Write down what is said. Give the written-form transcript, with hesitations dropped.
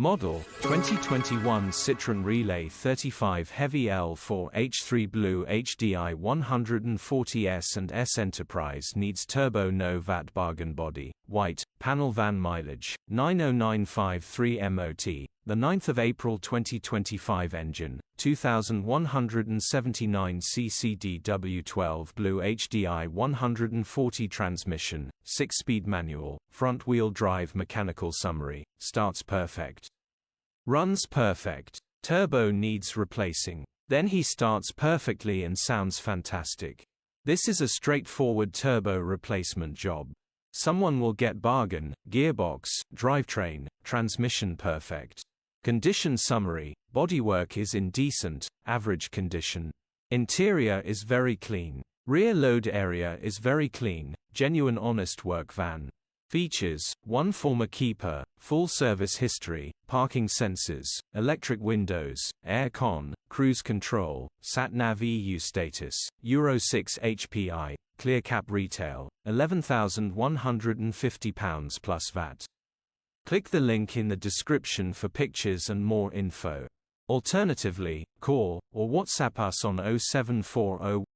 Model 2021 Citroen Relay 35 Heavy L4H3 BLUEHDI 140S and S Enterprise needs turbo no VAT bargain body, white, panel van mileage, 90953 MOT, the 9th of April 2025 engine, 2179 cc DW12 BLUEHDI 140 transmission, 6-speed manual, front-wheel drive mechanical summary, starts perfect. Runs perfect. Turbo needs replacing. Then he starts perfectly and sounds fantastic. This is a straightforward turbo replacement job. Someone will get bargain, gearbox, drivetrain, transmission perfect. Condition summary: bodywork is in decent, average condition. Interior is very clean. Rear load area is very clean, genuine honest work van. Features: 1 former keeper, full service history, parking sensors, electric windows, air con, cruise control, sat-nav EU status, Euro 6 HPI, clear cap retail, £11,150 plus VAT. Click the link in the description for pictures and more info. Alternatively, call or WhatsApp us on 0740